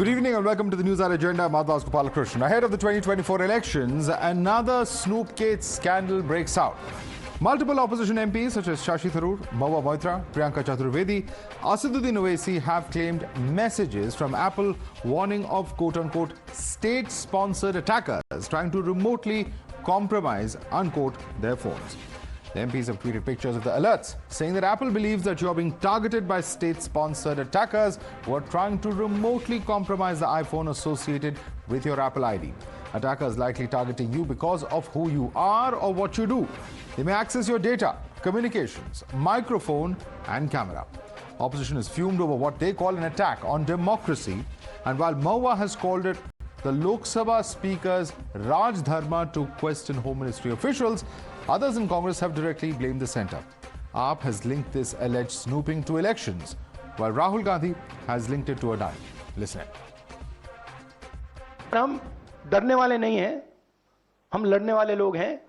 Good evening and welcome to the Newshour agenda. I'm Madhvas Gopalakrishnan. Ahead of the 2024 elections, another snoopgate scandal breaks out. Multiple opposition MPs such as Shashi Tharoor, Mahua Moitra, Priyanka Chaturvedi, Asaduddin Owaisi have claimed messages from Apple warning of quote-unquote state-sponsored attackers trying to remotely compromise, unquote, their phones. The MPs have tweeted pictures of the alerts, saying that Apple believes that you're being targeted by state-sponsored attackers who are trying to remotely compromise the iPhone associated with your Apple ID. Attackers likely targeting you because of who you are or what you do. They may access your data, communications, microphone and camera. Opposition is fumed over what they call an attack on democracy. And while Mahua has called it the Lok Sabha Speaker's Raj Dharma to question Home Ministry officials, others in Congress have directly blamed the centre. AAP has linked this alleged snooping to elections, while Rahul Gandhi has linked it to a dime. Listen. हम डरने वाले नहीं हैं, हम लड़ने वाले लोग हैं,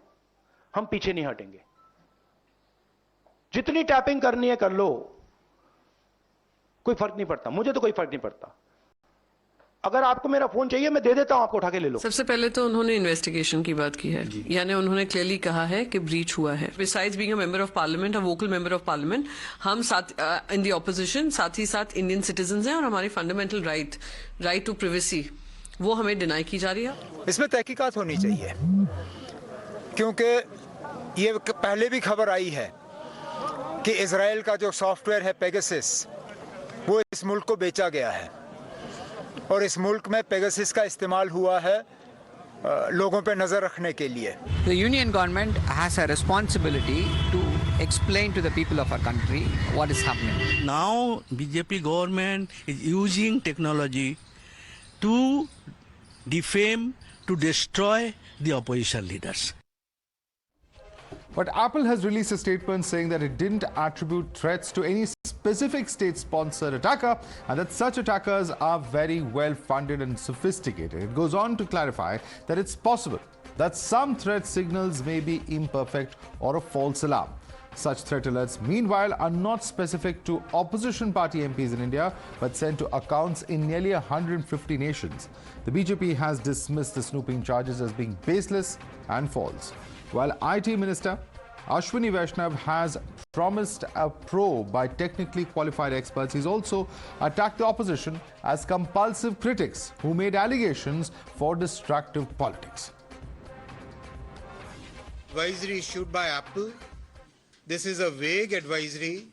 हम पीछे नहीं हटेंगे। जितनी टैपिंग करनी है कर लो, कोई फर्क नहीं पड़ता, मुझे तो कोई फर्क नहीं पड़ता। अगर आपको मेरा फोन चाहिए मैं दे देता हूं, आपको उठा के ले लो। सबसे पहले तो उन्होंने इन्वेस्टिगेशन की बात की है, यानी उन्होंने क्लियरली कहा है कि ब्रीच हुआ है। Besides being a member of parliament, a vocal member of parliament, हम साथ इन द ऑपोजिशन साथ ही साथ इंडियन सिटीजन हैं और हमारी फंडामेंटल राइट टू प्राइवेसी वो हमें डिनाई की जा रही है। इसमें तहकीकात होनी चाहिए, क्योंकि ये पहले भी खबर आई है कि इजराइल का जो सॉफ्टवेयर है पेगासस, वो इस मुल्क को बेचा गया है और इस मुल्क में पेगासस का इस्तेमाल हुआ है लोगों पे नजर रखने के लिए। The union government has a responsibility to explain to the people of our country what is happening. Now BJP government is using technology to defame, to destroy the opposition leaders. But Apple has released a statement saying that it didn't attribute threats to any specific state-sponsored attacker and that such attackers are very well funded and sophisticated. It goes on to clarify that it's possible that some threat signals may be imperfect or a false alarm. Such threat alerts, meanwhile, are not specific to opposition party MPs in India, but sent to accounts in nearly 150 nations. The BJP has dismissed the snooping charges as being baseless and false. While IT Minister Ashwini Vaishnav has promised a probe by technically qualified experts, he's also attacked the opposition as compulsive critics who made allegations for destructive politics. Advisory issued by Apple. This is a vague advisory.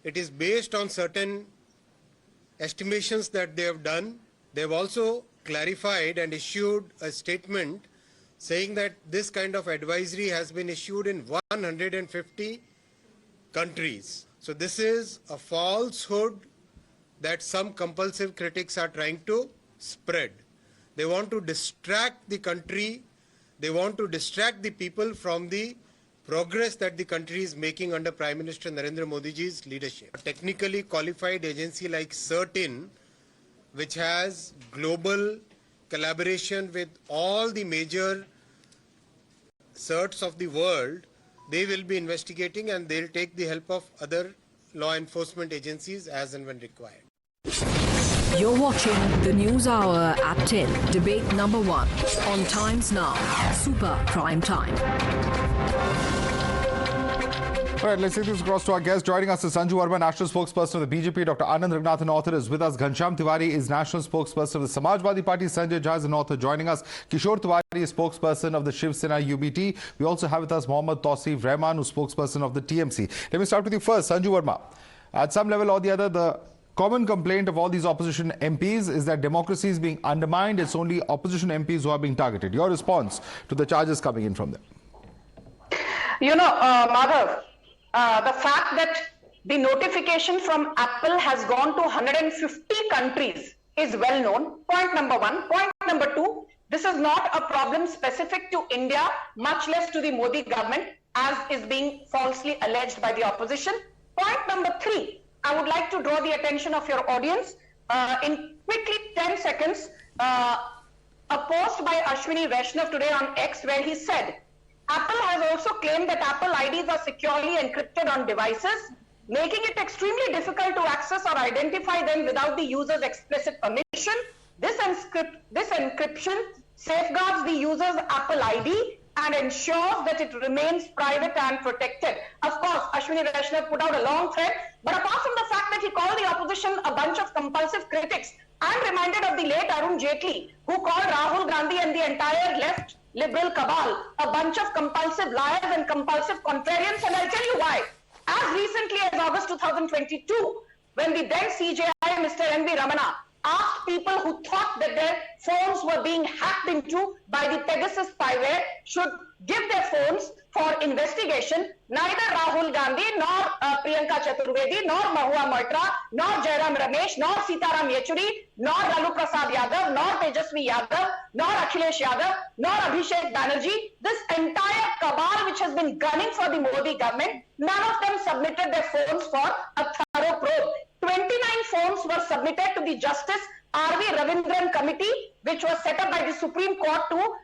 It is based on certain estimations that they have done. They have also clarified and issued a statement saying that this kind of advisory has been issued in 150 countries. So this is a falsehood that some compulsive critics are trying to spread. They want to distract the country. They want to distract the people from the progress that the country is making under Prime Minister Narendra Modi ji's leadership. A technically qualified agency like CERTIN, which has global collaboration with all the major certs of the world, they will be investigating and they'll take the help of other law enforcement agencies as and when required. You're watching the News Hour at 10, debate number 1 on Times Now, Super Prime Time. All right, let's take this across to our guest. Joining us is Sanju Verma, National Spokesperson of the BJP. Dr. Anand Raghunathan, author, is with us. Ghanshyam Tiwari is National Spokesperson of the Samajwadi Party. Sanjay Jha is an author joining us. Kishore Tiwari is Spokesperson of the Shiv Sena UBT. We also have with us Mohammad Tausif Rahman, who's Spokesperson of the TMC. Let me start with you first, Sanju Verma. At some level or the other, the common complaint of all these opposition MPs is that democracy is being undermined. It's only opposition MPs who are being targeted. Your response to the charges coming in from them? Madhav, the fact that the notification from Apple has gone to 150 countries is well known. Point number 1. Point number 2, this is not a problem specific to India, much less to the Modi government, as is being falsely alleged by the opposition. Point number 3, I would like to draw the attention of your audience in quickly 10 seconds, a post by Ashwini Vaishnav today on X where he said, Apple has also claimed that Apple IDs are securely encrypted on devices, making it extremely difficult to access or identify them without the user's explicit permission. this encryption safeguards the user's Apple ID and ensures that it remains private and protected. Of course, Ashwini Vaishnav put out a long thread, but apart from the fact that he called the opposition a bunch of compulsive critics, I'm reminded of the late Arun Jaitley, who called Rahul Gandhi and the entire left liberal cabal a bunch of compulsive liars and compulsive contrarians, and I'll tell you why. As recently as August 2022, when the then CJI, Mr. N.V. Ramana, asked people who thought that their phones were being hacked into by the Pegasus spyware should give their phones for investigation, neither Rahul Gandhi nor Priyanka Chaturvedi nor Mahua Moitra nor Jairam Ramesh nor Sitaram Yechuri nor Lalu Prasad Yadav nor Tejasvi Yadav nor Akhilesh Yadav nor Abhishek Banerjee, this entire cabal which has been gunning for the Modi government, none of them submitted their phones for a thorough probe. 29 phones were submitted to the Justice R.V. Ravindran Committee, which was set up by the Supreme Court to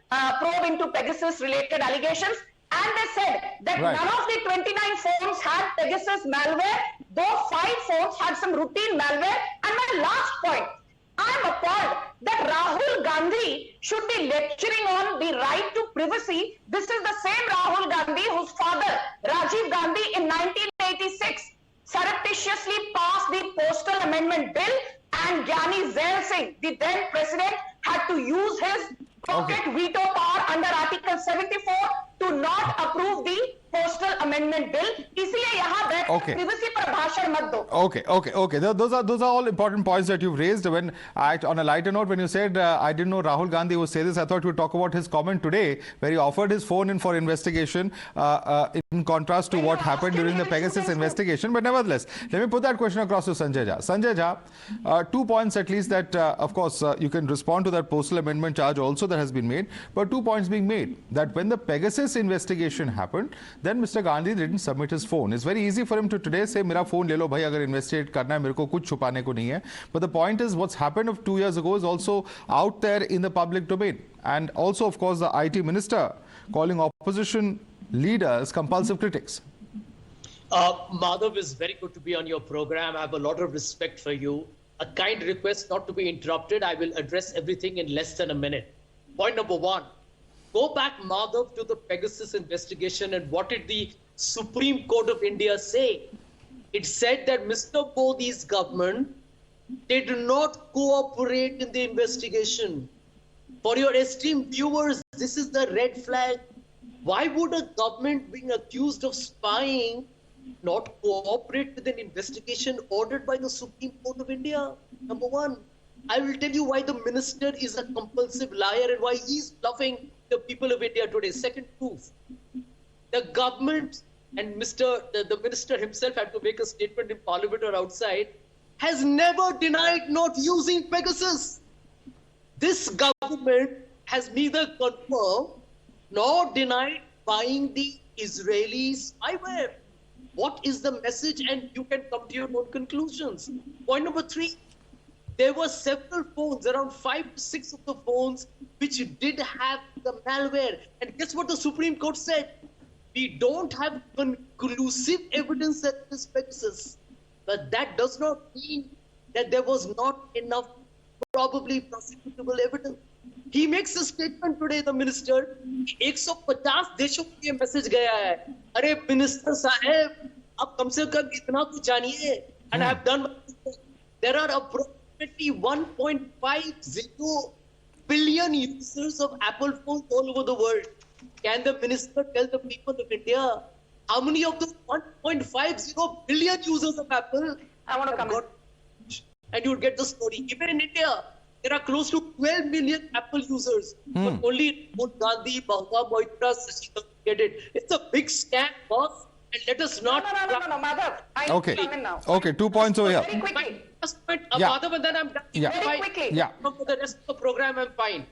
probe into Pegasus-related allegations. And they said that none of the 29 phones had Pegasus malware, though 5 phones had some routine malware. And my last point, I'm appalled that Rahul Gandhi should be lecturing on the right to privacy. This is the same Rahul Gandhi whose father, Rajiv Gandhi, in 1986, surreptitiously passed the Postal Amendment Bill, and Gyani Zail Singh, the then president, had to use his pocket veto power under Article 74 to not approve the Postal Amendment Bill. इसलिए यहाँ बैठ privacy पर भाषण मत दो. Okay. Those are all important points that you've raised. When on a lighter note, when you said I didn't know Rahul Gandhi would say this, I thought you would talk about his comment today, where he offered his phone in for investigation, in contrast to what happened during the Pegasus investigation. But nevertheless, let me put that question across to Sanjay Jha. Sanjay Jha, 2 points at least that, of course, you can respond to that Postal Amendment charge also that has been made. But 2 points being made that when the Pegasus investigation happened, then Mr. Gandhi didn't submit his phone. It's very easy for him to today say, "Mera phone le lo bhai, agar investigate karna hai, mere ko kuch chupane ko nahi hai." But the point is, what's happened of 2 years ago is also out there in the public domain. And also, of course, the IT minister calling opposition leaders compulsive critics. Madhav, is very good to be on your program. I have a lot of respect for you. A kind request not to be interrupted. I will address everything in less than a minute. Point number 1. Go back, Madhav, to the Pegasus investigation, and what did the Supreme Court of India say? It said that Mr. Modi's government did not cooperate in the investigation. For your esteemed viewers, this is the red flag. Why would a government being accused of spying not cooperate with an investigation ordered by the Supreme Court of India? Number 1. I will tell you why the minister is a compulsive liar and why he's bluffing the people of India today. Second proof, the government and the minister himself had to make a statement in Parliament or outside, has never denied not using Pegasus. This government has neither confirmed nor denied buying the Israeli spyware. What is the message? And you can come to your own conclusions. Point number 3. There were several phones, around 5 to 6 of the phones, which did have the malware. And guess what the Supreme Court said? We don't have conclusive evidence that this Pegasus. But that does not mean that there was not enough probably prosecutable evidence. He makes a statement today, the minister, 150 देशों को ये message गया है. अरे minister साहब, आप कम से कम इतना तो जानिए. And I have done. There are approximately 1.50 billion users of Apple phones all over the world. Can the minister tell the people of India how many of those 1.50 billion users of Apple I want to come in. And you would get the story. Even in India, there are close to 12 million Apple users. But only Gandhi, Mahua Moitra, Sashikant get it. It's a big scam, boss. And let us not... No, Madhav. I come in now. Okay, 2 points over here. Very quickly. Madhav, and then I'm done. Very quickly. For the rest of the program, I'm fine.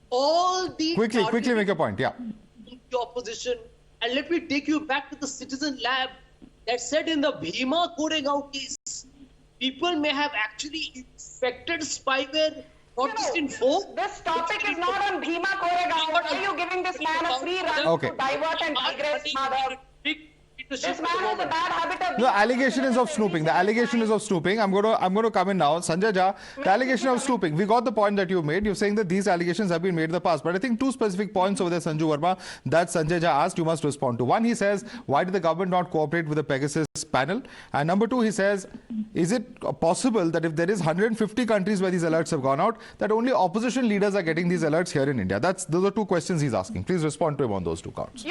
All the... Quickly make a point, The opposition. And let me take you back to the Citizen Lab that said in the Bhima Koregaon case, people may have actually infected spyware, not just in phone. This topic is not on Bhima Koregaon. Why are you giving this man a free run to divert and digress, Madhav? It This man has a bad habit of... The allegation is of snooping. The allegation is of snooping. I'm going to come in now. Sanjay Jha, the allegation of snooping. We got the point that you made. You're saying that these allegations have been made in the past. But I think two specific points over there, Sanju Verma, that Sanjay Jha asked, you must respond to. One, he says, why did the government not cooperate with the Pegasus panel? And number two, he says, is it possible that if there is 150 countries where these alerts have gone out, that only opposition leaders are getting these alerts here in India? Those are two questions he's asking. Please respond to him on those two counts.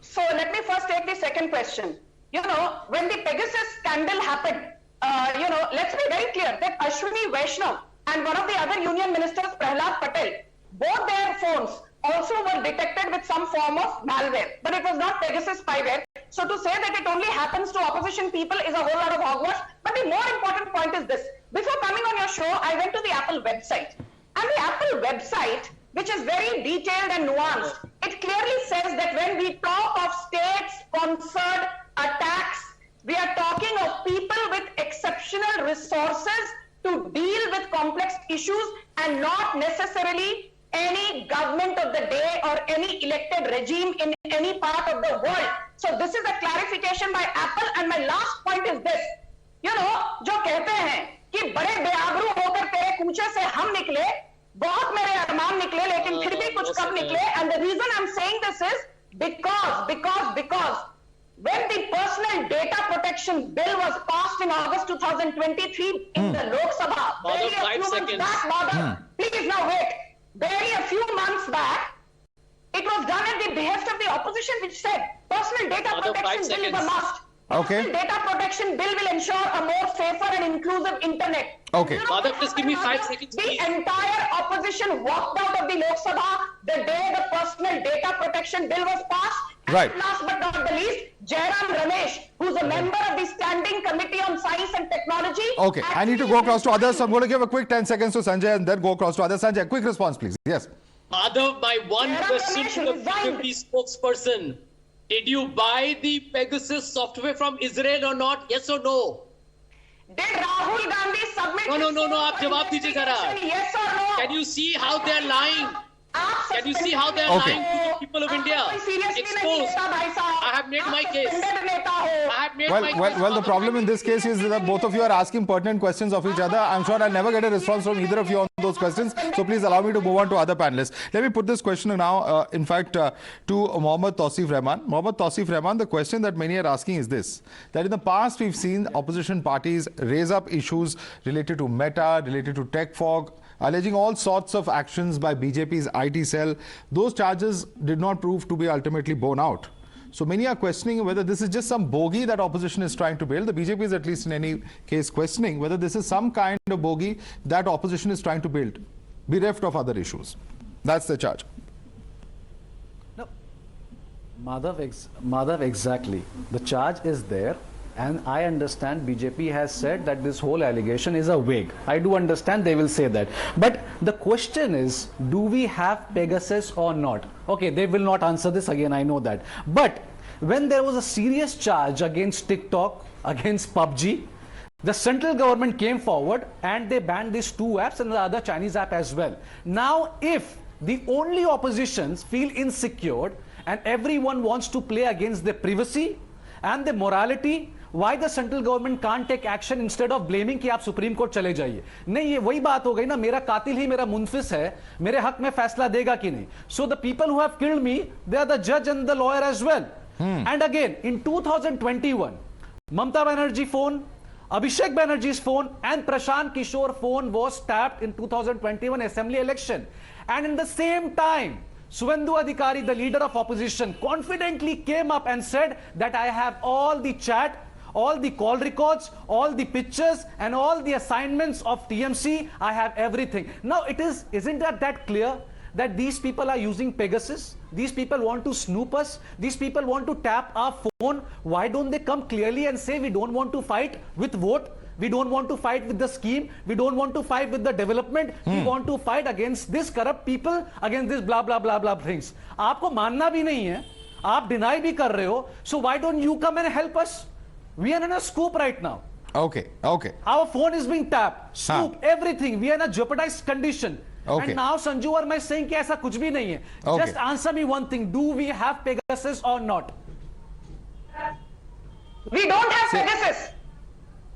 So let me first take the second question. When the Pegasus scandal happened, let's be very clear that Ashwini Vaishnav and one of the other union ministers, Prahlad Patel, both their phones also were detected with some form of malware, but it was not Pegasus spyware. So to say that it only happens to opposition people is a whole lot of hogwash. But the more important point is this. Before coming on your show, I went to the Apple website. And the Apple website, which is very detailed and nuanced, it clearly says that when we talk of state-sponsored attacks, we are talking of people with exceptional resources to deal with complex issues and not necessarily any government of the day or any elected regime in any part of the world. So this is a clarification by Apple. And my last point is this. जो कहते हैं कि बड़े बेआबरू होकर तेरे कूचे से हम निकले, बहुत मेरे अरमान निकले, लेकिन फिर भी कुछ कम निकले. And the reason I'm saying this is because when the personal data protection bill was passed in August 2023 in the Lok Sabha, barely a few months back, please now wait, barely a few months back, it was done at the behest of the opposition, which said personal data protection bill is a must. Okay. Personal data protection bill will ensure a more safer and inclusive internet. Okay. Madhav, just give me 5 seconds, please. The entire opposition walked out of the Lok Sabha the day the personal data protection bill was passed. Right. And last but not the least, Jairam Ramesh, who's a member of the Standing Committee on Science and Technology. Okay, I need to go across to others, so I'm going to give a quick 10 seconds to Sanjay and then go across to others. Sanjay, quick response, please. Yes. Madhav, my one question to the BJP spokesperson. Did you buy the Pegasus software from Israel or not? Yes or no? Did Rahul Gandhi submit? No. आप जवाब दीजिए जरा. Yes or no? Can you see how they're lying? Can you see how they're lying to the people of India? Exposed. I have made my case. Well, the problem in this case is that both of you are asking pertinent questions of each other. I'm sure I'll never get a response from either of you on those questions. So please allow me to move on to other panelists. Let me put this question now, in fact, to Mohammad Tausif Rahman. Mohammad Tausif Rahman, the question that many are asking is this, that in the past we've seen opposition parties raise up issues related to Meta, related to tech fog, alleging all sorts of actions by BJP's IT cell. Those charges did not prove to be ultimately borne out. So many are questioning whether this is just some bogey that opposition is trying to build. The BJP is at least in any case questioning whether this is some kind of bogey that opposition is trying to build, bereft of other issues. That's the charge. No, Madhav, exactly. The charge is there. And I understand BJP has said that this whole allegation is a wig. I do understand they will say that. But the question is, do we have Pegasus or not? Okay, they will not answer this again, I know that. But when there was a serious charge against TikTok, against PUBG, the central government came forward and they banned these two apps and the other Chinese app as well. Now, if the only oppositions feel insecure and everyone wants to play against their privacy and their morality, why the central government can't take action instead of blaming कि आप supreme court चले जाइए? नहीं, ये वही बात हो गई ना, मेरा कातिल ही मेरा मुनफिस है, मेरे हक में फैसला देगा कि नहीं? So the people who have killed me, they are the judge and the lawyer as well. And again, in 2021, Mamata Banerjee phone, Abhishek Banerjee's phone and Prashant Kishore phone was tapped in 2021 assembly election. And in the same time, Suvendu Adhikari, the leader of opposition, confidently came up and said that I have all the chat, all the call records, all the pictures and all the assignments of TMC. I have everything. Now isn't that clear that these people are using Pegasus? These people want to snoop us. These people want to tap our phone. Why don't they come clearly and say we don't want to fight with vote? We don't want to fight with the scheme. We don't want to fight with the development. We want to fight against this corrupt people, against this blah blah blah blah things. आपको मानना भी नहीं है, आप deny भी कर रहे हो. So why don't you come and help us? We are in a scoop right now. Okay. Our phone is being tapped. Scoop, everything. We are in a jeopardized condition. Okay. And now Sanju Verma is saying कि ऐसा कुछ भी नहीं है. Just answer me one thing. Do we have Pegasus or not? We don't have Pegasus.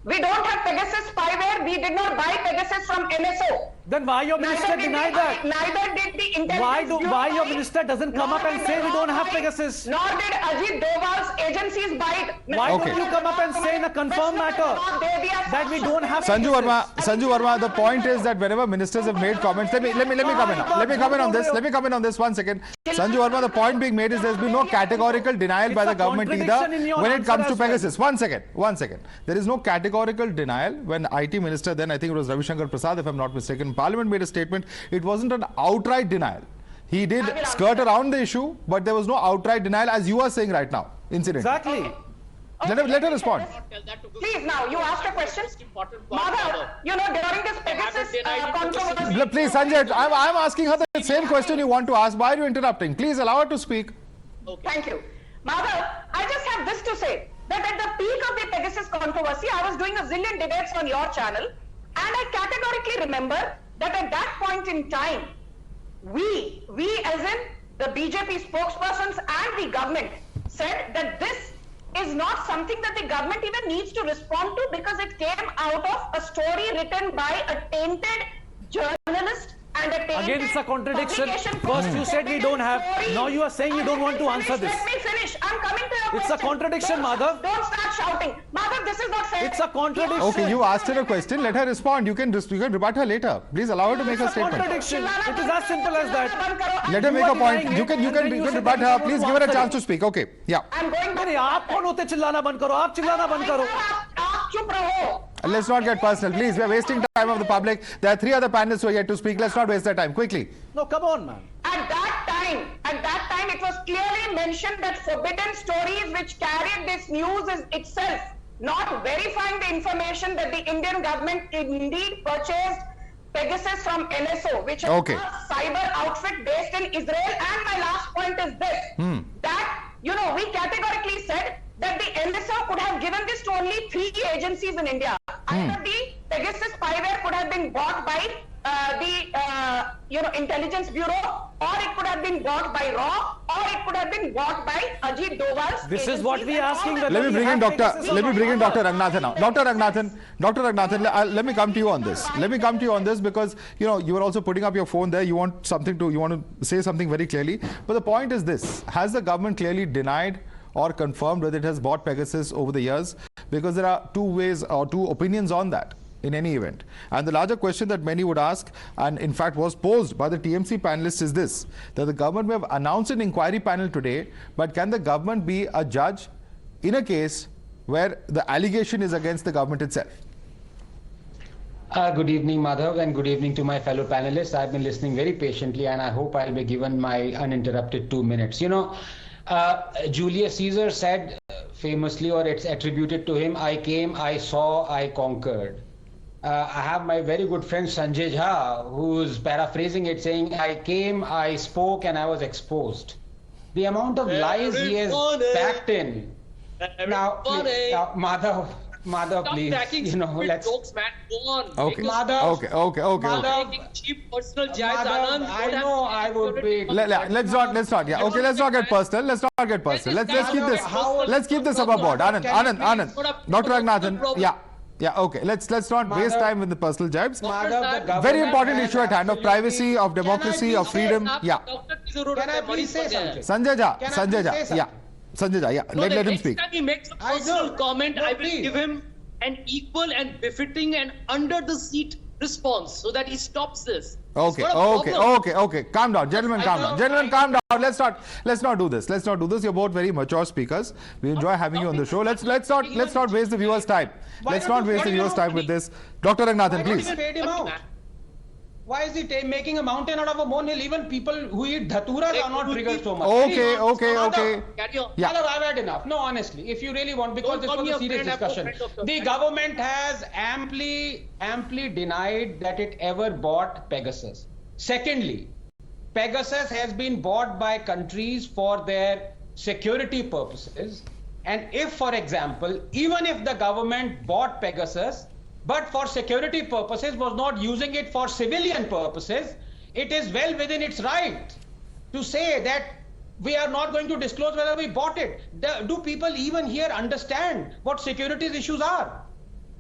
We don't have Pegasus spyware. We did not buy Pegasus from NSO. Then why your minister denied that? Neither did the intelligence. Why your minister doesn't come up and say we don't have Pegasus? Nor did Ajit Doval's agencies buy it. Why don't you come up and say in a confirmed matter that we don't have Sanju Verma, the point is that whenever ministers have made comments, let me come in. Let me come in on this 1 second. Sanju Verma, the point being made is there's been no categorical denial by the government either when it comes to Pegasus. 1 second. There is no categorical denial when IT minister, then I think it was Ravi Shankar Prasad, if I'm not mistaken, Parliament made a statement. It wasn't an outright denial. He did skirt around the issue, but there was no outright denial, as you are saying right now. Incident. Exactly. Let her respond. Please, now you asked a question. Madhav, during this Pegasus controversy. Please, Sanjay, I'm asking her the same question you want to ask. Why are you interrupting? Please allow her to speak. Thank you. Madhav, I just have this to say, that at the peak of the Pegasus controversy, I was doing a zillion debates on your channel, and I categorically remember that at that point in time, we as in the BJP spokespersons and the government said that this is not something that the government even needs to respond to because it came out of a story written by a tainted journalist and a tainted Again, it's a contradiction. publication. First you said we don't have. Now you are saying you don't want to answer this. Let me finish. I'm coming to your It's question. a contradiction, Madhav. Don't start shouting. Madhav, this is not fair. It's a contradiction. Okay, you asked her a question. Let her respond. You can rebut her later. Please allow her to make a statement. Contradiction. It is as simple as that. Let her make a point. You can rebut her. Please give her a chance to speak. Okay. Yeah. I'm going to... नहीं आप कौन होते चिल्लाना बंद करो आप चिल्लाना बंद करो आप चुप रहो. Let's not get personal. Please, we are wasting time of the public. There are 3 other panelists who are yet to speak. Let's not waste their time. Quickly. No, come on, man. At that time, it was clearly mentioned that forbidden stories which carried this news is itself not verifying the information that the Indian government indeed purchased Pegasus from NSO, which is a cyber outfit based in Israel. And my last point is this, that, we categorically said that the NSO could have given this to only 3 agencies in India. Either the Pegasus spyware could have been bought by the intelligence bureau, or it could have been bought by RAW, or it could have been bought by Ajit Doval's. This is what we are asking. Let me bring in Dr. Ranganathan now. Dr. Ranganathan, let me come to you on this. Let me come to you on this because you were also putting up your phone there. You want to say something very clearly. But the point is this: has the government clearly denied or confirmed whether it has bought Pegasus over the years? Because there are 2 ways or 2 opinions on that in any event. And the larger question that many would ask, and in fact was posed by the TMC panelists, is this: that the government may have announced an inquiry panel today, but can the government be a judge in a case where the allegation is against the government itself? Good evening, Madhav, and good evening to my fellow panelists. I've been listening very patiently, and I hope I'll be given my uninterrupted 2 minutes. Julius Caesar said famously, or it's attributed to him, I came, I saw, I conquered. I have my very good friend Sanjay Jha, who's paraphrasing it, saying, I came, I spoke, and I was exposed. The amount of lies he has packed in. Now, Madhav, please, let's... Jokes, man. Go on. Okay. Madhav, Okay. Making cheap personal jabs, Anand. I know I would be... Let's not. Yeah. Okay, let's not get personal. Let's keep this above board. Anand. Dr. Ranganathan. Yeah, okay. Let's not waste time with the personal jibes. Very important issue at hand of privacy, of democracy, of freedom. Yeah. Can I please say something? Sanjay Jha. Yeah. Sanjay Jha, yeah. Let him speak. Next time he makes a personal comment, I will give him an equal and befitting and under the seat response so that he stops this. Okay. Calm down, gentlemen. Calm down. Let's not do this. You're both very mature speakers. We enjoy having you on the show. Let's not waste the viewers' time. Let's not waste the viewers' time with this. Dr. Ranganathan, please. Why is he making a mountain out of a molehill? Even people who eat dhaturas are not triggered so much. Okay. Yeah. I've had enough. No, honestly, if you really want, because this was a serious discussion. The government has amply denied that it ever bought Pegasus. Secondly, Pegasus has been bought by countries for their security purposes. And if, for example, even if the government bought Pegasus, but for security purposes was not using it for civilian purposes, it is well within its right to say that We are not going to disclose whether we bought it. Do people even here understand what securities issues are?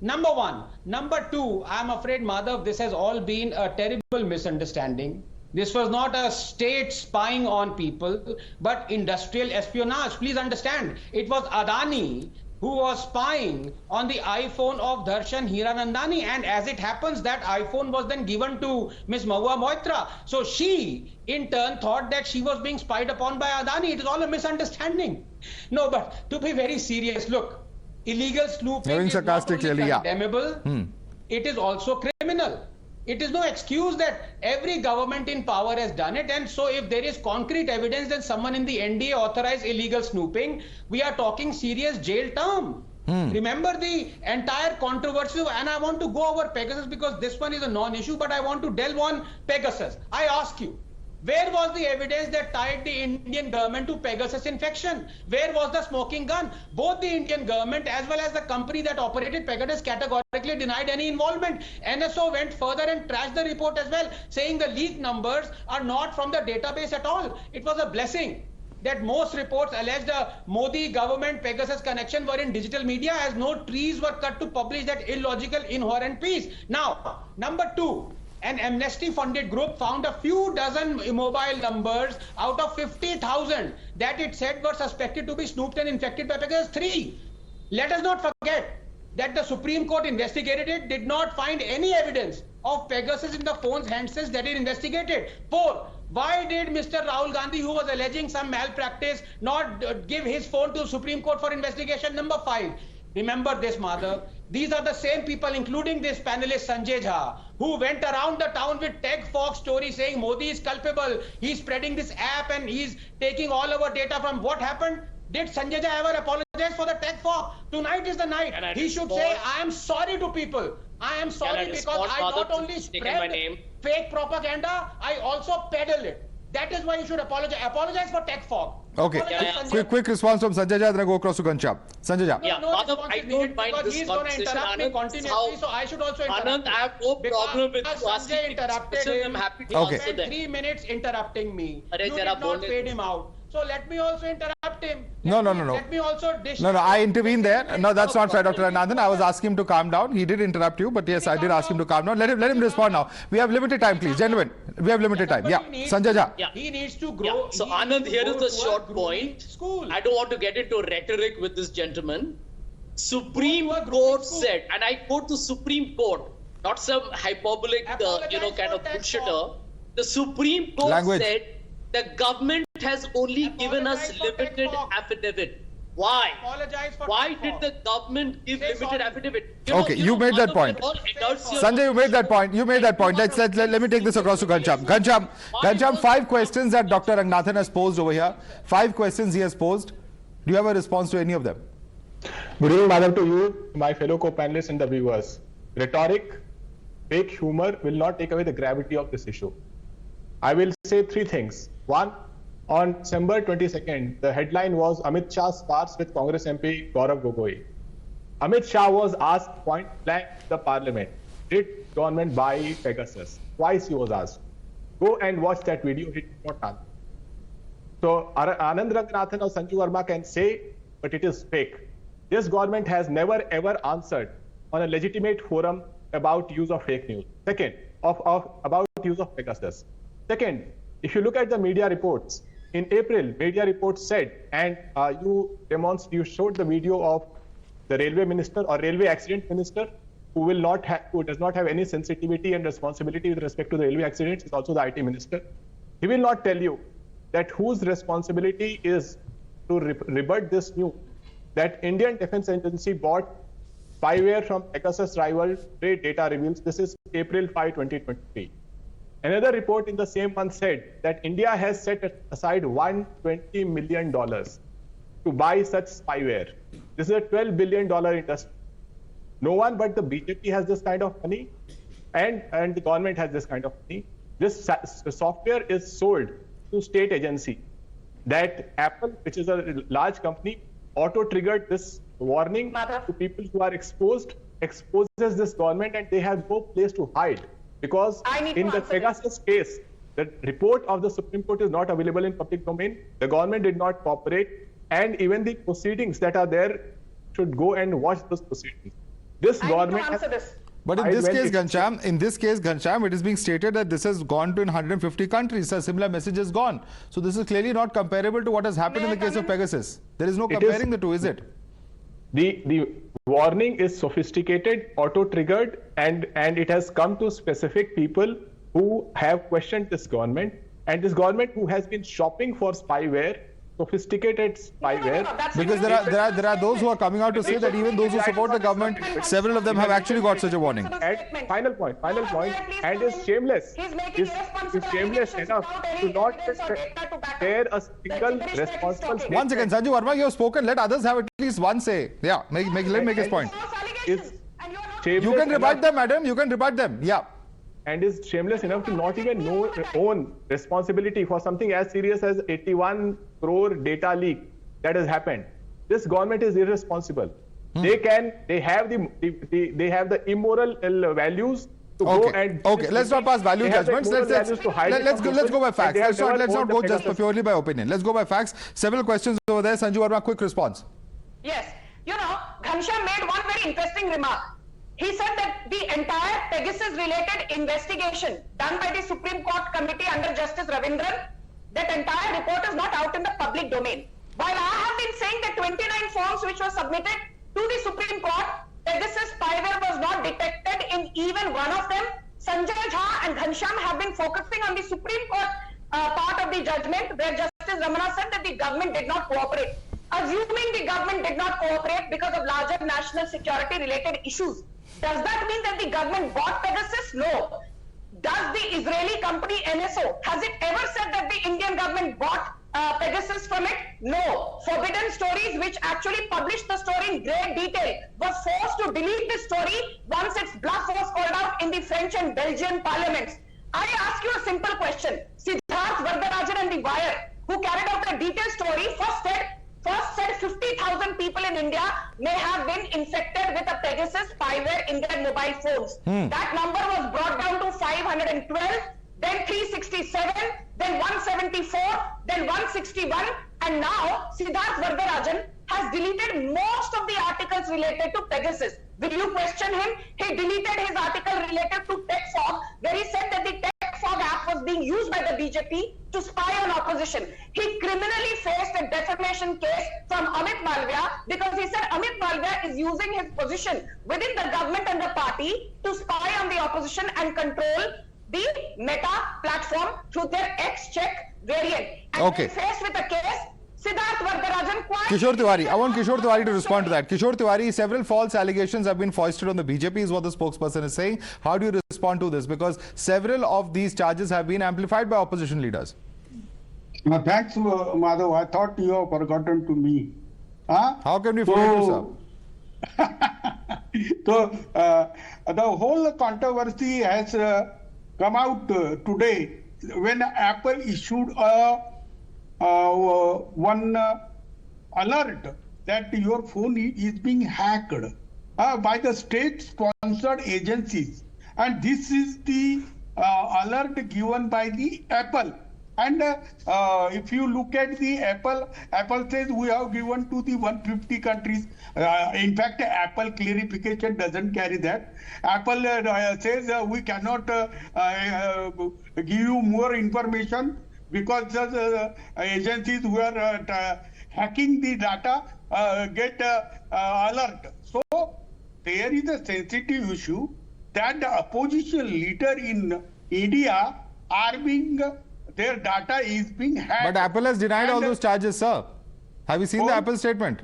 Number one. Number two, I'm afraid, Madhav, this has all been a terrible misunderstanding. This was not a state spying on people, but industrial espionage. Please understand, it was Adani who was spying on the iPhone of Darshan Hiranandani, and as it happens, that iPhone was then given to Ms. Mahua Moitra. So she, in turn, thought that she was being spied upon by Adani. It is all a misunderstanding. No, but to be very serious, look, illegal snooping is not only condemnable, it is also criminal. It is no excuse that every government in power has done it, and so if there is concrete evidence that someone in the NDA authorized illegal snooping, we are talking serious jail term. Remember the entire controversy, and I want to go over Pegasus because this one is a non-issue, but I want to delve on Pegasus. I ask you, where was the evidence that tied the Indian government to Pegasus infection? Where was the smoking gun? Both the Indian government as well as the company that operated Pegasus categorically denied any involvement. NSO went further and trashed the report as well, saying the leaked numbers are not from the database at all. It was a blessing that most reports alleged the Modi government Pegasus connection were in digital media, as no trees were cut to publish that illogical inherent piece. Now, number two, an amnesty-funded group found a few dozen mobile numbers out of 50,000 that it said were suspected to be snooped and infected by Pegasus 3. Let us not forget that the Supreme Court investigated it, did not find any evidence of Pegasus in the phone's handsets that it investigated. 4. Why did Mr. Rahul Gandhi, who was alleging some malpractice, not give his phone to the Supreme Court for investigation? Number 5. Remember this, Madhav. These are the same people, including this panelist Sanjay Jha, who went around the town with Tech Fox story saying Modi is culpable. He's spreading this app and he's taking all our data from what happened. Did Sanjay Jha ever apologize for the Tech Fox? Tonight is the night. He should say, I am sorry to people. I am sorry because I not only spread fake propaganda, I also peddle it. That is why you should apologize. Apologize for Tech Fog. Okay. Quick response from Sanjay Jha, then I go across to Ghanshyam. Sanjay Jha. Yeah, Madhav, I don't mind this conversation. Anand, so I should also interrupt. Anand, I have no problem with you asking questions. I'm happy to answer them. 3 minutes interrupting me. You did not fade him out. So let me also interrupt him. No. Let me also dish. No, I intervened there. No, that's not fair, Dr. Anandan. I was asking him to calm down. He did interrupt you, but yes, I did ask him to calm down. Let him respond now. We have limited time, please. Gentlemen, we have limited time. Yeah, Sanjay Jha. Yeah. He needs to grow. Yeah. So Anand, here is the short point. I don't want to get into rhetoric with this gentleman. Supreme Court said, and I quote the Supreme Court, not some hyperbolic, kind of bullshitter. The Supreme Court said the government has only given us limited affidavit. Why? Why did the government give limited affidavit? Okay, you made that point. Sanjay, you made that point. Let me take this across to Ghanshyam. Ghanshyam, 5 questions that Dr. Ranganathan has posed over here. 5 questions he has posed. Do you have a response to any of them? Good evening, Madam, to you, my fellow co-panelists and the viewers. Rhetoric, fake humor will not take away the gravity of this issue. I will say 3 things. 1, on December 22nd, the headline was Amit Shah spars with Congress MP Gaurav Gogoi. Amit Shah was asked point blank in the parliament, did government buy Pegasus? Twice he was asked. Go and watch that video, he did not answer. So Anand Ranganathan or Sanju Verma can say, but it is fake. This government has never ever answered on a legitimate forum about use of fake news. Second, about use of Pegasus. Second, if you look at the media reports, in April, media reports said, and you showed the video of the railway minister or railway accident minister who does not have any sensitivity and responsibility with respect to the railway accidents, is also the IT minister. He will not tell you that whose responsibility is to rebut this news that Indian Defence Agency bought spyware from Pegasus rival trade data reveals. This is April 5, 2023. Another report in the same month said that India has set aside $120 million to buy such spyware. This is a $12 billion industry. No one but the BJP has this kind of money, and the government has this kind of money. This software is sold to state agency. That Apple, which is a large company, auto-triggered this warning to people who are exposes this government, and they have no place to hide. Because in the Pegasus case, The report of the Supreme Court is not available in public domain. The government did not cooperate, and even the proceedings that are there should go and watch those proceedings. This government has, but in this case, Ghanshyam, it is being stated that this has gone to 150 countries. A similar message has gone. So this is clearly not comparable to what has happened in the case of Pegasus. There is no comparing the two, is it? The warning is sophisticated, auto-triggered, and it has come to specific people who have questioned this government, and this government who has been shopping for spyware, sophisticated spyware. Because there are those who are coming out to say that even those who support the government, several of them have actually got such a warning. And final point, and is shameless enough to not share a single responsible statement. Once again, Sanju Verma, you have spoken. Let others have at least one say. Yeah, let him make his point. You can rebut them, madam. You can rebut them. Yeah. And is shameless enough to not even own responsibility for something as serious as 81 crore data leak that has happened. This government is irresponsible. They have the immoral values to go and let's not pass value judgments. Let's go by facts. Let's not go just purely by opinion. Let's go by facts. Several questions over there. Sanju Verma, quick response. Yes, Ghanshyam made one very interesting remark. He said that the entire Pegasus-related investigation done by the Supreme Court committee under Justice Ravindran, that entire report is not out in the public domain. While I have been saying that 29 forms which were submitted to the Supreme Court, Pegasus spyware was not detected in even one of them, Sanjay Jha and Ghanshyam have been focusing on the Supreme Court part of the judgment where Justice Ramana said that the government did not cooperate. Assuming the government did not cooperate because of larger national security related issues, does that mean that the government bought Pegasus? No. Does the Israeli company NSO, has it ever said that the Indian government bought Pegasus from it? No. Forbidden Stories, which actually published the story in great detail, was forced to delete the story once its bluff was called out in the French and Belgian parliaments. I ask you a simple question. Siddharth Vardarajan and the Wire, who carried out a detailed story, first said 50,000 people in India may have been infected with a Pegasus spyware in their mobile phones. That number was brought down to 512, then 367, then 174, then 161, and now Siddharth Vardarajan has deleted most of the articles related to Pegasus. Will you question him? He deleted his article related to Tech Fog, where he said that the Tech Fog app was being used by the BJP to spy on opposition. He criminally faced a defamation case from Amit Malviya because he said Amit Malviya is using his position within the government and the party to spy on the opposition and control the Meta platform through their X-Check variant. And when faced with a case, Siddharth Vardarajan Kishore Tiwari, I want Kishore Tiwari to respond to that. Kishore Tiwari, several false allegations have been foisted on the BJP is what the spokesperson is saying. How do you respond to this? Because several of these charges have been amplified by opposition leaders. Thanks, Madhav. I thought you have forgotten to me. How can we forget you, sir? So, the whole controversy has come out today when Apple issued one alert that your phone is being hacked by the state-sponsored agencies, and this is the alert given by the Apple. And if you look at the Apple says we have given to the 150 countries. In fact, Apple clarification doesn't carry that. Apple says we cannot give you more information because agencies who are hacking the data get alert. So there is a sensitive issue that the opposition leader in India are being, their data is being hacked. But Apple has denied all those charges, sir. Have you seen the Apple statement?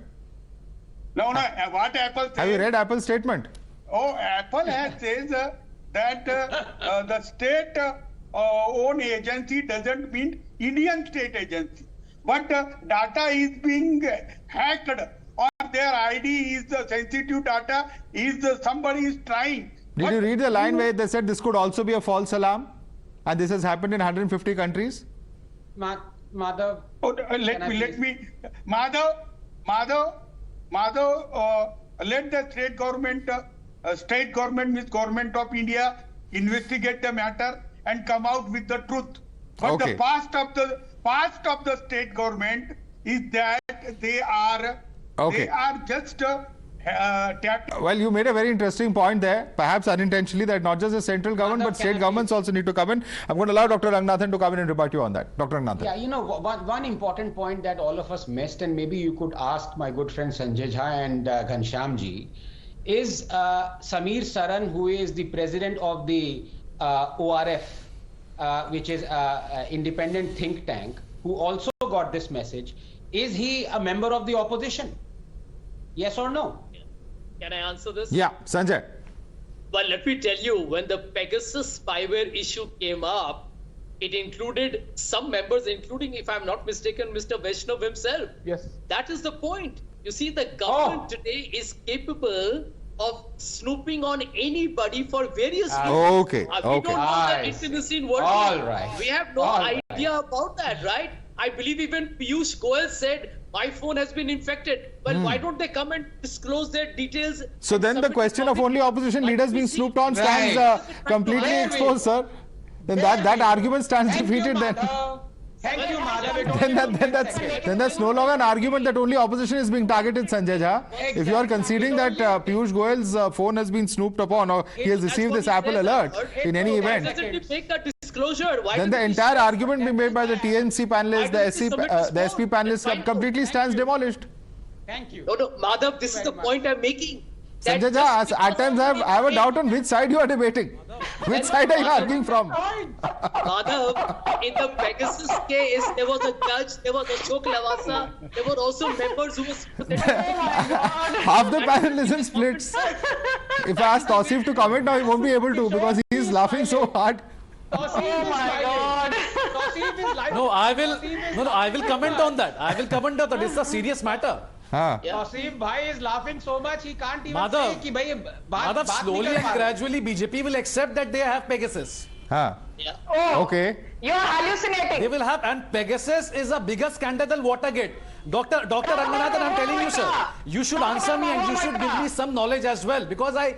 No, what Apple says? Have you read Apple's statement? Oh, Apple has says that the state own agency doesn't mean Indian state agency. But data is being hacked, or their ID is the sensitive data, somebody is trying. Did you read the line where they said this could also be a false alarm? And this has happened in 150 countries? Madhav. Let me. Madhav, let the state government means government of India investigate the matter and come out with the truth. But Okay. the past of the state government is that they are just Well, you made a very interesting point there, perhaps unintentionally, that not just the central government, but state governments also need to come in. I'm going to allow Dr. Ranganathan to come in and rebut you on that. Dr. Ranganathan. Yeah, you know, one important point that all of us missed, and maybe you could ask my good friend Sanjay Jha and Ghanshyamji, is Samir Saran, who is the president of the ORF, which is independent think tank, who also got this message. Is he a member of the opposition? Yes or no? Can I answer this? Yeah, Sanjay. Well, let me tell you, when the Pegasus spyware issue came up, it included some members, including, if I'm not mistaken, Mr. Vaishnav himself. Yes. That is the point. You see, the government today is capable of snooping on anybody for various reasons. Okay. We don't know the intimacy in working. All right. We have no idea about that, right? I believe even Piyush Goyal said, my phone has been infected. Well, why don't they come and disclose their details? So then the question of only opposition leaders being snooped on stands completely exposed, sir. Then that argument stands defeated then. Thank you, Madhav. Then that's no longer an argument that only opposition is being targeted, Sanjay Jha. If you are conceding that Piyush Goyal's phone has been snooped upon or he has received this Apple alert in any event, then the entire argument being made by the TNC panelists, the SP panelists completely stands demolished. Thank you. No, Madhav, this is the point I'm making. Sanjay Jha, at times I have a doubt on which side you are debating. Which side are you arguing from? Madhav, in the Pegasus case, there was a judge, there was Ashok Lavasa, there were also members who were... Half the panelism splits. If I ask Tausif to comment now, he won't be able to because he is laughing so hard. Oh my God! No, I will comment on that. I will comment on that. It's a serious matter. Tausif bhai is laughing so much he can't even say ki bhai Madhav, slowly and gradually BJP will accept that they have Pegasus. Okay. You're hallucinating. They will have, and Pegasus is a bigger scandal than Watergate. Dr. Ranganathan, I'm telling you, sir, you should answer me and you should give me some knowledge as well because I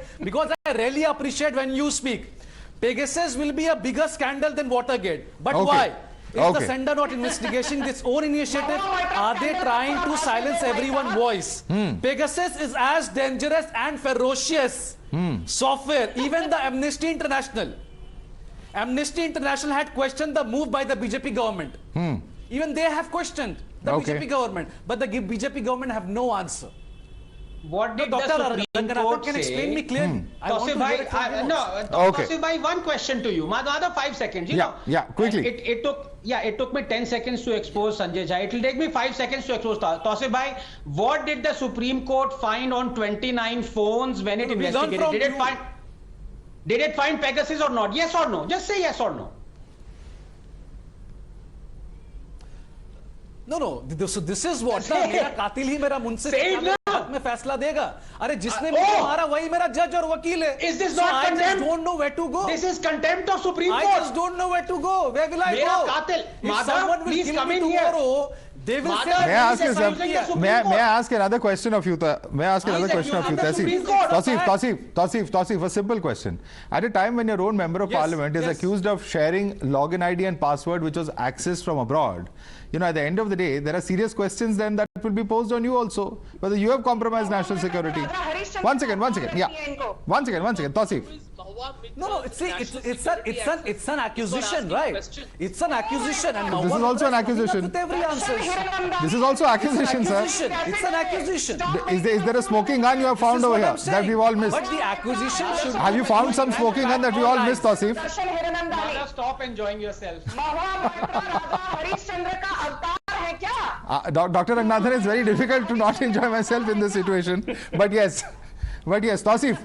really appreciate when you speak. Pegasus will be a bigger scandal than Watergate. But why? Is the sender not investigating its own initiative? Are they trying to silence everyone's voice? Pegasus is as dangerous and ferocious software. Even the Amnesty International had questioned the move by the BJP government. Even they have questioned the BJP government, but the BJP government have no answer. What did Dr. the Supreme Court can say? Explain me clearly. Tausif bhai, Tausif bhai, one question to you. Another 5 seconds. You know, quickly. It took me 10 seconds to expose Sanjay Jha. It will take me 5 seconds to expose Tausif bhai. What did the Supreme Court find on 29 phones when it investigated? Did it find Pegasus or not? Yes or no? Just say yes or no. No. So this is what मेरा कातिल ही मेरा मुंह से हक में फैसला देगा. अरे जिसने मुझे मारा वही मेरा जज और वकील है. Is this not contempt? I just don't know where to go. This is contempt of Supreme Court. I just don't know where to go. Where will I go? Qatil. If someone will kill me tomorrow, they will say. May I ask another question of you? May I ask another question of you, Tausif, a simple question. At a time when your own member of parliament is accused of sharing login ID and password which was accessed from abroad, you know, at the end of the day, there are serious questions then that will be posed on you also. Whether you have compromised national security. One second. Yeah. One second, Tausif. No. It's an accusation, right? It's an accusation, and this is also an accusation. This is also accusation, sir. It's an accusation. Is there a smoking gun you have found over here that we've all missed? But the accusation should. Have you found some smoking gun that we all missed, Tausif? Stop enjoying yourself. Dr. Ranganathan, it's very difficult to not enjoy myself in this situation. But yes, Tausif,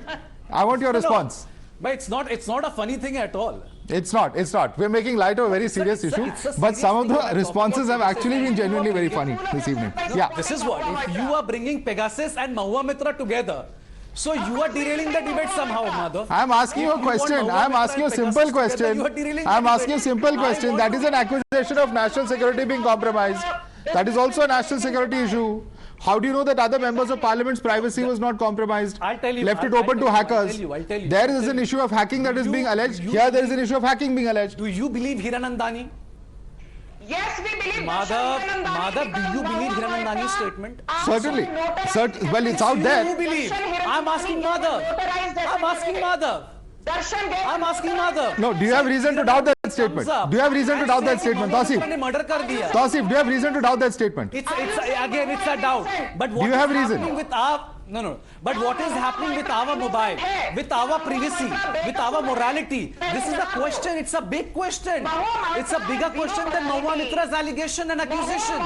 I want your response. But it's not a funny thing at all. It's not. We're making light of a very serious issue. But some of the responses have actually been genuinely very funny this evening. Yeah. This is what. If you are bringing Pegasus and Mahua Mitra together, so you are derailing the debate somehow, Madhav. I'm asking you a question. I'm asking you a simple question. That is an accusation of national security being compromised. That is also a national security issue. How do you know that other members of parliament's privacy was not compromised? I'll tell you. Left it open to hackers. I'll tell you. There is an issue of hacking that is being alleged. Here there is an issue of hacking being alleged. Do you believe Hiranandani? Yes, we believe. Madhav, do you believe Hiranandani's statement? Certainly. Well, it's out there. Do you believe? I'm asking Madhav. I'm asking Madhav. I'm asking Madhav. No, do you have reason to doubt that statement? Do you have reason to doubt that statement, Tausif? Tausif, do you have reason to doubt that statement? It's a doubt. But what do you have is reason? Happening with our no. But what is happening with our mobile, with our privacy, with our morality? This is the question. It's a big question. It's a bigger question than Mahua Mitra's allegation and accusation.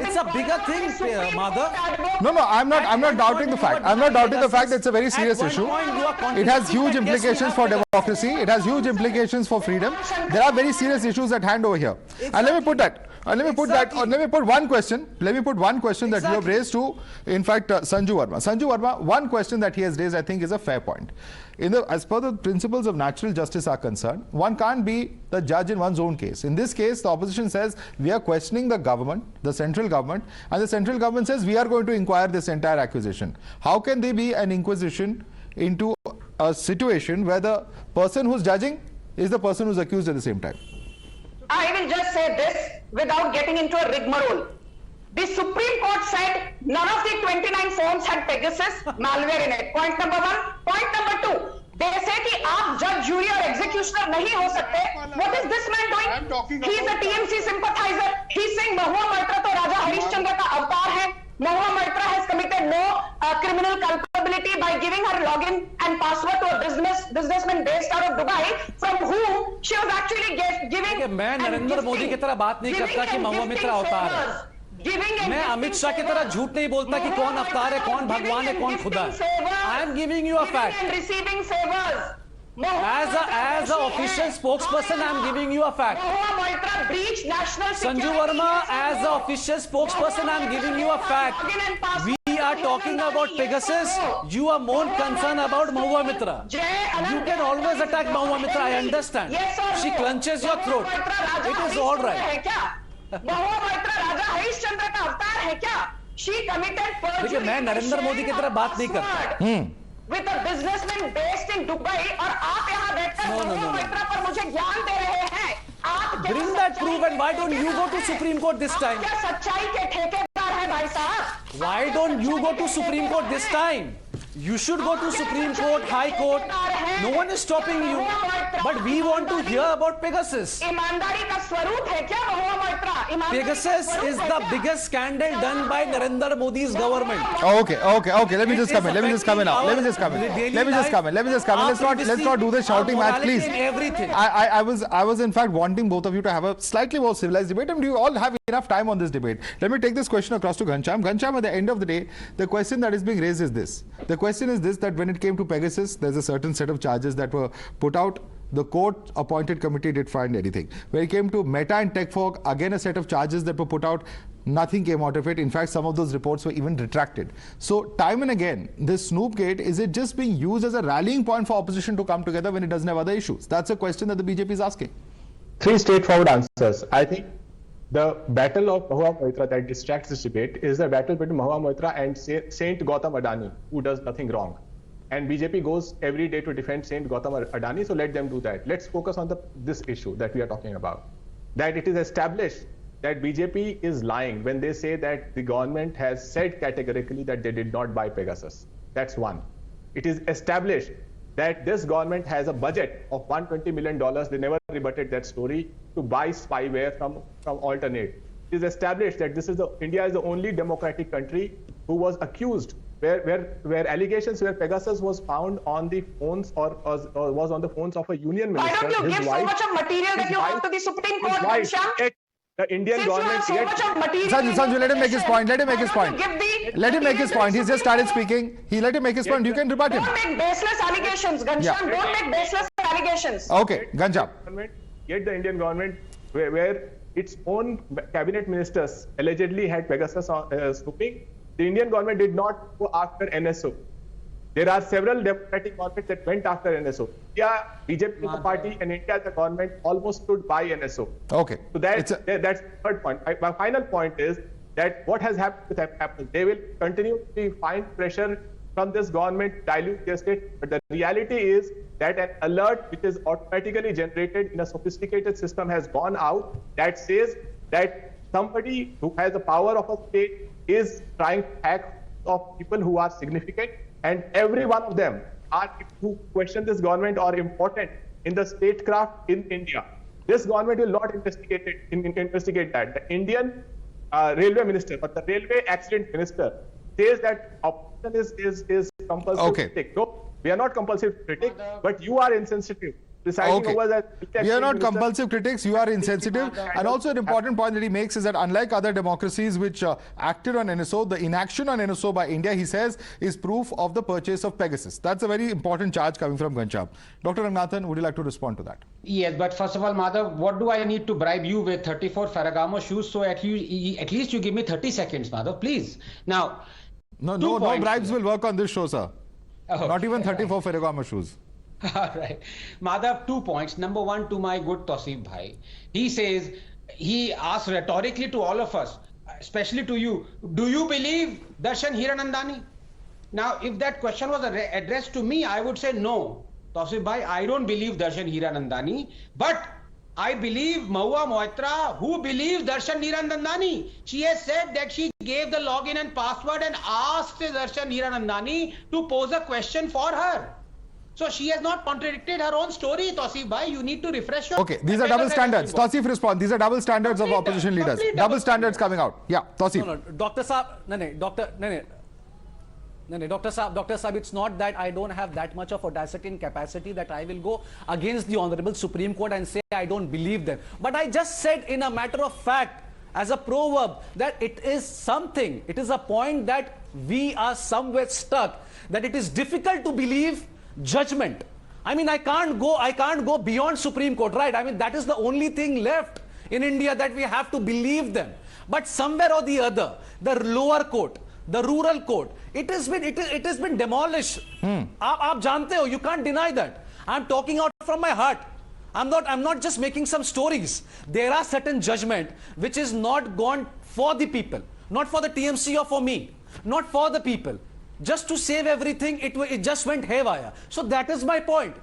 It's a bigger thing, Madhav. No, I'm not doubting the fact. I'm not doubting the fact that it's a very serious issue. It has huge implications for democracy. It has huge implications for freedom. There are very serious issues at hand over here. And let me put that. Let me put one question. Let me put one question that you have raised to, in fact, Sanju Verma. Sanju Verma, one question that he has raised, I think, is a fair point. As per the principles of natural justice are concerned, one can't be the judge in one's own case. In this case, the opposition says we are questioning the government, the central government, and the central government says we are going to inquire this entire accusation. How can there be an inquisition into a situation where the person who's judging is the person who's accused at the same time? I will just say this without getting into a rigmarole. The Supreme Court said none of the 29 phones had Pegasus malware in it. Point number one. Point number two. They say कि आप judge, jury और executioner नहीं हो सकते. What is this man doing? He is a TMC sympathizer. He is saying Mahua Moitra तो राजा हरिश्चंद्र का अवतार है. Mahua Moitra has committed no criminal culpability by giving her login and password to a businessman based out of Dubai, from whom she was actually giving. मैं नरेंद्र मोदी की तरह बात नहीं करता कि महुआ मित्रा अवतार है. मैं अमित शाह की तरह झूठ नहीं बोलता कि कौन अवतार है, कौन भगवान है, कौन खुदा है. I am giving you a fact. Receiving favors. As an official spokesperson, I am giving you a fact. Sanju Verma, as an official spokesperson, I am giving you a fact. We are talking about Pegasus. You are more concerned about Mahua Mitra. You can always attack Mahua Mitra, I understand. She clenches your throat. It is all right. देखिए मैं नरेंद्र मोदी की तरह बात नहीं करता. With a businessman based in Dubai और आप यहाँ बैठकर महua मोइत्रा पर मुझे ज्ञान दे रहे हैं. आप bring that proof and why don't you go to Supreme Court this time? क्या सच्चाई के ठेकेदार हैं भाई साहब? Why don't you go to Supreme Court this time? You should go to Supreme Court, High Court. No one is stopping you. But we want to hear about Pegasus. ईमानदारी का स्वरूप है क्या महua Moitra? Pegasus is the biggest scandal done by Narendra Modi's government. Okay. Let me just come in. Let's not do this shouting match, please. I was in fact wanting both of you to have a slightly more civilized debate, and you all have enough time on this debate. Let me take this question across to Ghanshyam. Ghanshyam, at the end of the day, the question that is being raised is this. The question is this, that when it came to Pegasus, there's a certain set of charges that were put out. The court-appointed committee did find anything. When it came to Meta and TechFog, again a set of charges that were put out, nothing came out of it. In fact, some of those reports were even retracted. So, time and again, this Snoopgate, is it just being used as a rallying point for opposition to come together when it doesn't have other issues? That's a question that the BJP is asking. Three straightforward answers. I think the battle of Mahua Moitra that distracts this debate is the battle between Mahua Moitra and Saint Gautam Adani, who does nothing wrong. And BJP goes every day to defend Saint Gautam Adani, so let them do that. Let's focus on this issue that we are talking about. That it is established that BJP is lying when they say that the government has said categorically that they did not buy Pegasus. That's one. It is established that this government has a budget of $120 million. They never rebutted that story, to buy spyware from alternate. It is established that India is the only democratic country who was accused, where allegations where Pegasus was found on the phones or was on the phones of a union minister. Why don't you give so much of material that you have to the Supreme Court, Ghanshyam? The Indian government. Sanju, let him make his point. Let him make his point. He's just started speaking. Let him make his point. You can rebut him. Don't make baseless allegations, Ghanshyam. Don't make baseless allegations. Okay, Ghanshyam. Yet the Indian government, where its own cabinet ministers allegedly had Pegasus snooping, the Indian government did not go after NSO. There are several democratic governments that went after NSO. India, BJP as a party, and India as a government almost stood by NSO. Okay. So that's the third point. My final point is that what has happened with Apple, they will continue to find pressure from this government dilute their state. But the reality is that an alert which is automatically generated in a sophisticated system has gone out that says that somebody who has the power of a state is trying to hack of people who are significant, and every one of them are who question this government or important in the statecraft in India. This government will not investigate that. The Indian railway minister, but the railway accident minister says that opposition is compulsive critic. No, we are not compulsive critic, but you are insensitive. Okay. We are not compulsive critics, you are insensitive. And also an important point that he makes is that unlike other democracies which acted on NSO, the inaction on NSO by India, he says, is proof of the purchase of Pegasus. That's a very important charge coming from Ghanshyam. Dr. Ranganathan, would you like to respond to that? Yes, but first of all, Madhav, what do I need to bribe you with 34 Ferragamo shoes? So at least you give me 30 seconds, Madhav, please. Now, no bribes will work on this show, sir. Oh, not even 34 Ferragamo shoes. All right. Madhav, 2 points. Number one, to my good Tausif Bhai. He says, he asks rhetorically to all of us, especially to you, do you believe Darshan Hiranandani? Now, if that question was addressed to me, I would say no. Tausif Bhai, I don't believe Darshan Hiranandani, but I believe Mahua Moitra, who believes Darshan Hiranandani. She has said that she gave the login and password and asked Darshan Hiranandani to pose a question for her. So she has not contradicted her own story, Tausif Bhai. You need to refresh your... Okay, these are double standards. Tausif, respond. These are double standards of opposition leaders. Double standards coming out. Yeah, Tausif. No, Dr. Saab, Dr. Saab, it's not that I don't have that much of audacity and capacity that I will go against the Honorable Supreme Court and say I don't believe them. But I just said in a matter of fact, as a proverb, that it is something, it is a point that we are somewhere stuck, that it is difficult to believe judgment. I mean, I can't go beyond Supreme Court, right? I mean, that is the only thing left in India, that we have to believe them. But somewhere or the other, the lower court, the rural court, it has been demolished. Aap jante ho, you can't deny that. I'm talking out from my heart. I'm not just making some stories. There are certain judgment which is not gone for the people, not for the TMC or for me, not for the people. Just to save everything, it just went haywire. So that is my point.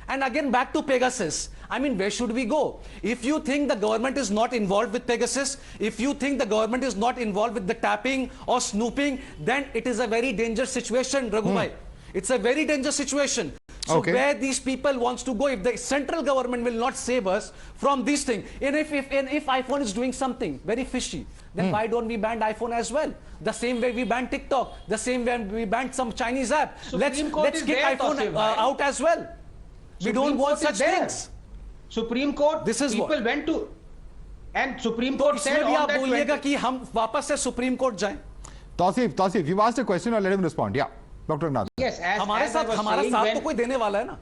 And again, back to Pegasus. I mean, where should we go? If you think the government is not involved with Pegasus, if you think the government is not involved with the tapping or snooping, then it is a very dangerous situation, Raghubhai. It's a very dangerous situation. So where these people wants to go, if the central government will not save us from these things, and if iPhone is doing something very fishy, then why don't we ban iPhone as well? The same way we banned TikTok, the same way we banned some Chinese app. Let's kick iPhone out as well. We don't want such things. Supreme Court, this is people went to, and Supreme Court said on that 20... कि हम वापस से Supreme Court जाएं. Tausif, you've asked a question, or let him respond. Yeah. Dr. Ranganathan. Yes, हमारे साथ तो कोई देने वाला है ना.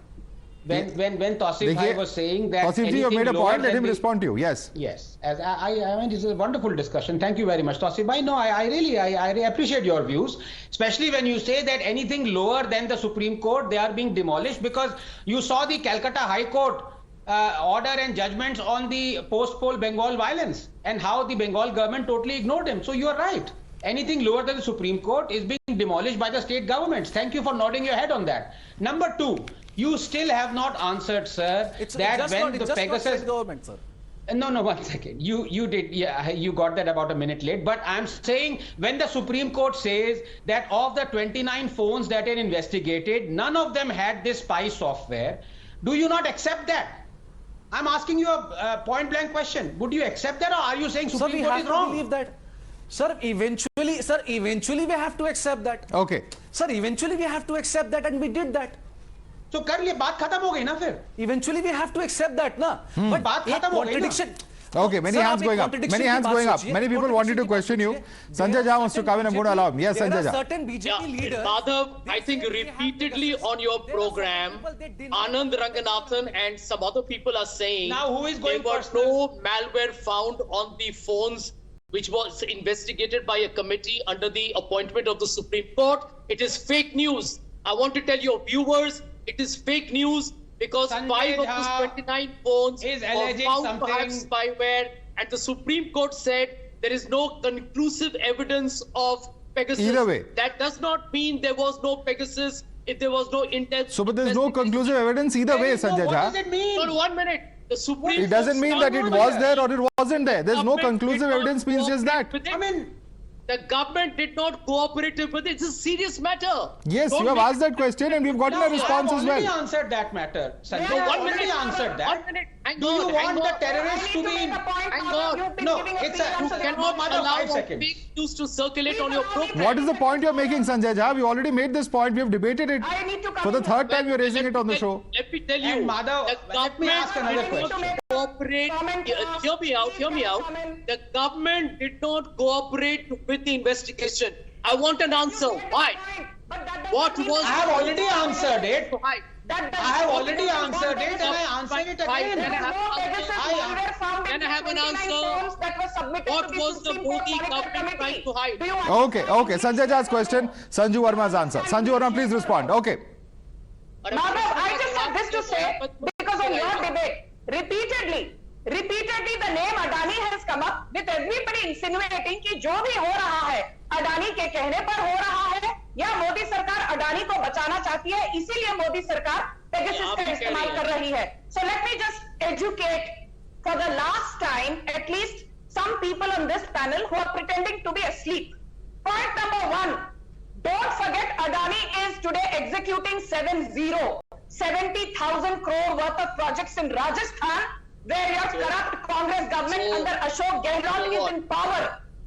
When Tausif Bhai was saying that Tausif ji, you made a point, let him respond to you. Yes. Yes. As I mean, this is a wonderful discussion. Thank you very much, Tausif Bhai. No, I really appreciate your views, especially when you say that anything lower than the Supreme Court, they are being demolished, because you saw the Calcutta High Court order and judgments on the post-poll Bengal violence and how the Bengal government totally ignored him. So you are right. Anything lower than the Supreme Court is being demolished by the state governments. Thank you for nodding your head on that. Number two, you still have not answered, sir, that when the Pegasus government, sir. No, 1 second. You did, yeah, you got that about a minute late. But I'm saying, when the Supreme Court says that of the 29 phones that are investigated, none of them had this spy software, do you not accept that? I'm asking you a point-blank question. Would you accept that, or are you saying Supreme Court is wrong? Believe that. Sir, eventually we have to accept that. Okay. Sir, eventually we have to accept that, and we did that. So कर लिए, बात खत्म हो गई ना फिर. Eventually we have to accept that, na. But बात खत्म हो गई ना. Okay, many hands going up. Many hands going up. Many people wanted to question you. Sanjay Jha wants to come in. I'm going to allow him. Yes, Sanjay Jha. Certain BJP leaders. Madhav, I think repeatedly on your program, Anand Ranganathan and some other people are saying now who is going there was no malware found on the phones which was investigated by a committee under the appointment of the Supreme Court. It is fake news. I want to tell your viewers, it is fake news, because Sanjay 5 of those 29 phones were found perhaps spyware, and the Supreme Court said there is no conclusive evidence of Pegasus. Either way. That does not mean there was no Pegasus if there was no intent. So, but there's no conclusive evidence either way, Sanjay Jha. What does it mean? No, 1 minute. The Supreme It doesn't mean that it was there or it wasn't there. There's no Government conclusive did not evidence means just that. cooperate with it. The government did not cooperate with it. It's a serious matter. Yes, Don't you have make- asked that question and we've gotten a response as I have already well. answered that matter. Sanjay, No, I have 1 already minute. answered that. 1 minute. Hang Do on, you hang want on. the terrorists to be? Hang on. No, it's a. You cannot Mother, allow 5 seconds. fake news to circulate on your program. What is the point you're making, Sanjay Jha? We already made this point. We have debated it. For the third time, you're raising it on the show. Let me tell you. And Madhav, the let me ask another did not question. Cooperate. Hear me out. Hear me out. The government did not cooperate with the investigation. I want an answer. Why? What was? I have already answered it. Why? I have already answered it and I answered it again. Can I have an answer? What was the Modi government trying to hide? Okay, okay. Sanjay Jha's question, Sanju Verma's answer. Sanju Verma, please respond. Okay. Madhav, I just have this to say, because on your debate, repeatedly the name Adani has come up with everybody insinuating कि जो भी हो रहा है अडानी के कहने पर हो रहा है या मोदी सरकार अडानी को बचाना चाहती है इसीलिए मोदी सरकार पेगासस का इस्तेमाल कर रही है. So let me just educate for the last time at least some people on this panel who are pretending to be asleep. Point number 1. Don't forget Adani is today executing 70,000 crore worth of projects in Rajasthan where your corrupt Congress government under Ashok Gehlot is in power.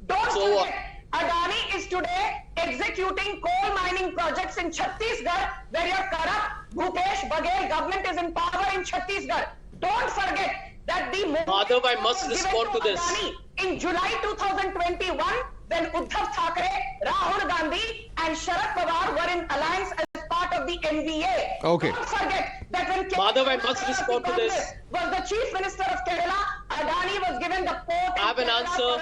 Don't forget Adani is today executing coal mining projects in Chhattisgarh where your corrupt Bhupesh Baghel government is in power in Chhattisgarh. Don't forget that the Madhav, I must respond to this. Adani in July 2021 when Uddhav Thackeray, Rahul Gandhi and Sharad Pawar were in alliance as part of the NVA. Okay. Don't forget that when Madhav, I must respond to this. Was the Chief Minister of Kerala, Adani was given the port I have an answer.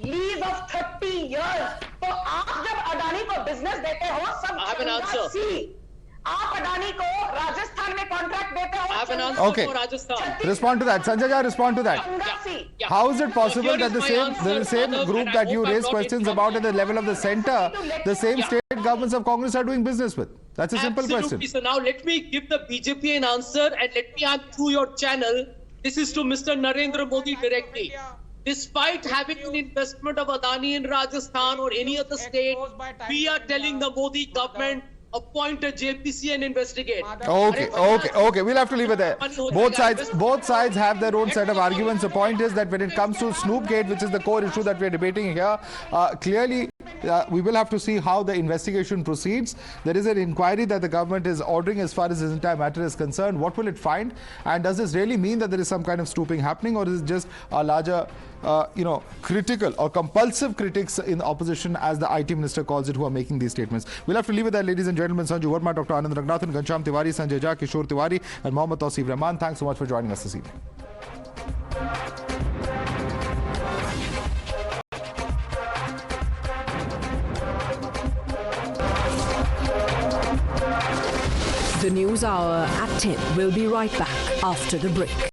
lease of 30 years. तो आप जब अडानी को business देते हो सब I have an answer. आप अडानी को राजस्थान में कॉन्ट्रैक्ट देते हो I have an answer Okay. for Rajasthan. Respond to that. Sanjay Jha, respond to that. Yeah. How is it possible Here that is my the same answer, group and I that you hope I'm raise not questions about at the level of the center, the same Yeah. state governments of Congress are doing business with? That's a simple Absolutely. question. So now let me give the BJP an answer and let me add through your channel. This is to Mr. Narendra Modi directly. Despite having an investment of Adani in Rajasthan or any other state, we are telling the Modi government appoint a JPC and investigate. Okay. We'll have to leave it there. Both sides have their own set of arguments. The point is that when it comes to snoopgate, which is the core issue that we're debating here, clearly we will have to see how the investigation proceeds. There is an inquiry that the government is ordering as far as this entire matter is concerned. What will it find? And does this really mean that there is some kind of stooping happening, or is it just a larger critical or compulsive critics in the opposition, as the IT minister calls it, who are making these statements? We'll have to leave it there, ladies and gentlemen. Sanju Verma, Dr. Anand Ranganathan, Ghanshyam Tiwari, Sanjay Jha, Kishore Tiwari, and Mohammad Tausif Rahman. Thanks so much for joining us this evening. The News Hour at 10 will be right back after the break.